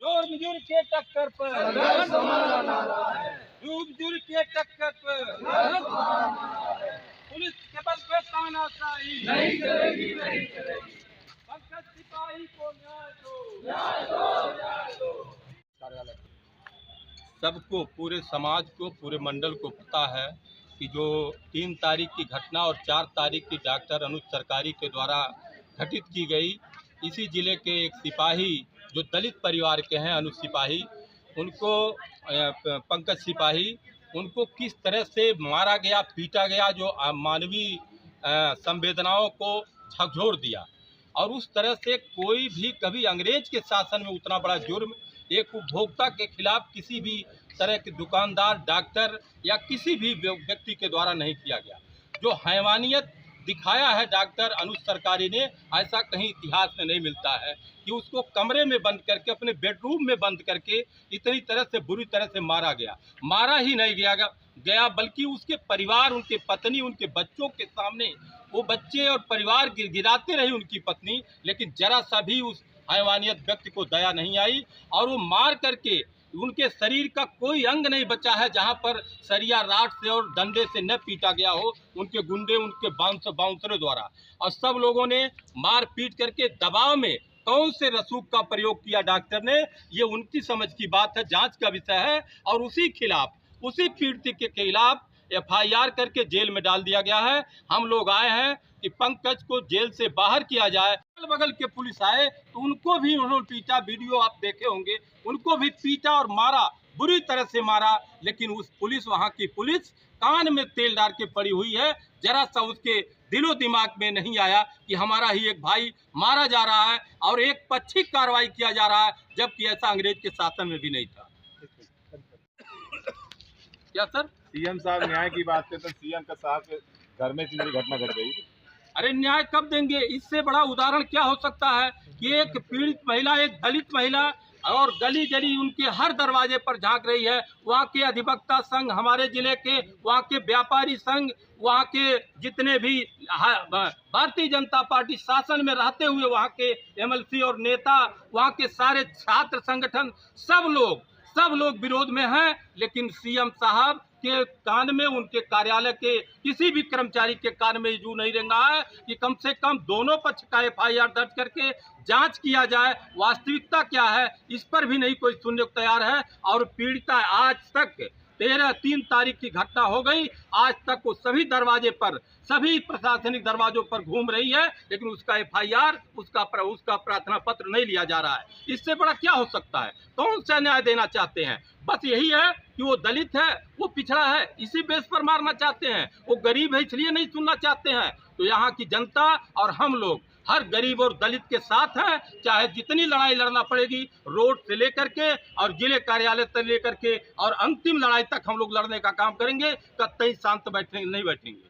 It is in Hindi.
जोर मजूर के टक्कर पर संघर्ष हमारा नारा है। मजूर के टक्कर पर संघर्ष हमारा नारा है। पुलिस के बल पे तानाशाही नहीं चलेगी, नहीं चलेगी। पंकज सिपाही को न्याय दो, न्याय दो, न्याय दो। सबको, पूरे समाज को, पूरे मंडल को पता है कि जो 3 तारीख की घटना और 4 तारीख की डॉक्टर अनुज सरकारी के द्वारा घटित की गई, इसी जिले के एक सिपाही जो दलित परिवार के हैं, अनुज सिपाही, उनको पंकज सिपाही, उनको किस तरह से मारा गया, पीटा गया, जो मानवीय संवेदनाओं को झकझोर दिया। और उस तरह से कोई भी कभी अंग्रेज के शासन में उतना बड़ा जुर्म एक उपभोक्ता के खिलाफ किसी भी तरह के दुकानदार, डॉक्टर या किसी भी व्यक्ति के द्वारा नहीं किया गया। जो हैवानियत दिखाया है डॉक्टर अनुज सरकारी ने, ऐसा कहीं इतिहास में नहीं मिलता है कि उसको कमरे में बंद करके, अपने बेडरूम में बंद करके इतनी तरह से, बुरी तरह से मारा गया। मारा ही नहीं गया बल्कि उसके परिवार, उनके पत्नी, उनके बच्चों के सामने वो बच्चे और परिवार गिराते रही उनकी पत्नी, लेकिन जरा सा भी उस हैवानियत व्यक्ति को दया नहीं आई और वो मार करके उनके शरीर का कोई अंग नहीं बचा है जहां पर सरिया राड से और डंडे से न पीटा गया हो, उनके गुंडे, उनके बाउंसरों द्वारा। और सब लोगों ने मार पीट करके दबाव में कौन से रसूख का प्रयोग किया डॉक्टर ने, ये उनकी समझ की बात है, जांच का विषय है। और उसी खिलाफ, उसी पीड़ित के खिलाफ FIR करके जेल में डाल दिया गया है। हम लोग आए हैं कि पंकज को जेल से बाहर किया जाए। अगल बगल के पुलिस आए तो उनको भी उन्होंने पीटा, वीडियो आप देखे होंगे, उनको भी पीटा और मारा, बुरी तरह से मारा। लेकिन उस पुलिस, वहाँ की पुलिस कान में तेल डाल के पड़ी हुई है। जरा सा उसके दिलो दिमाग में नहीं आया कि हमारा ही एक भाई मारा जा रहा है और एक पक्षिक कार्रवाई किया जा रहा है, जबकि ऐसा अंग्रेज के शासन में भी नहीं था। क्या सर? सीएम साहब न्याय की बात करते हैं, सीएम का साहब के घर में इतनी घटना घट गई। अरे न्याय कब देंगे? इससे बड़ा उदाहरण क्या हो सकता है कि एक पीड़ित महिला, एक दलित महिला और गली गली उनके हर दरवाजे पर झांक रही है। वहाँ के अधिवक्ता संघ, हमारे जिले के, वहाँ के व्यापारी संघ, वहाँ के जितने भी भारतीय जनता पार्टी शासन में रहते हुए वहाँ के MLC और नेता, वहाँ के सारे छात्र संगठन, सब लोग विरोध में हैं। लेकिन सीएम साहब के कान में, उनके कार्यालय के किसी भी कर्मचारी के कान में जू नहीं रेंगा है कि कम से कम दोनों पक्ष का FIR दर्ज करके जांच किया जाए, वास्तविकता क्या है इस पर भी नहीं कोई सुनने को तैयार है। और पीड़िता आज तक 3 तारीख की घटना हो गई, आज तक वो सभी दरवाजे पर, सभी प्रशासनिक दरवाजों पर घूम रही है, लेकिन उसका FIR, उसका प्रार्थना पत्र नहीं लिया जा रहा है। इससे बड़ा क्या हो सकता है? कौन सा न्याय देना चाहते हैं? बस यही है कि वो दलित है, वो पिछड़ा है, इसी बेस पर मारना चाहते हैं। वो गरीब है इसलिए नहीं सुनना चाहते हैं। तो यहाँ की जनता और हम लोग हर गरीब और दलित के साथ हैं, चाहे जितनी लड़ाई लड़ना पड़ेगी, रोड से लेकर के और जिले कार्यालय से लेकर के और अंतिम लड़ाई तक हम लोग लड़ने का काम करेंगे। कतई शांत नहीं बैठेंगे।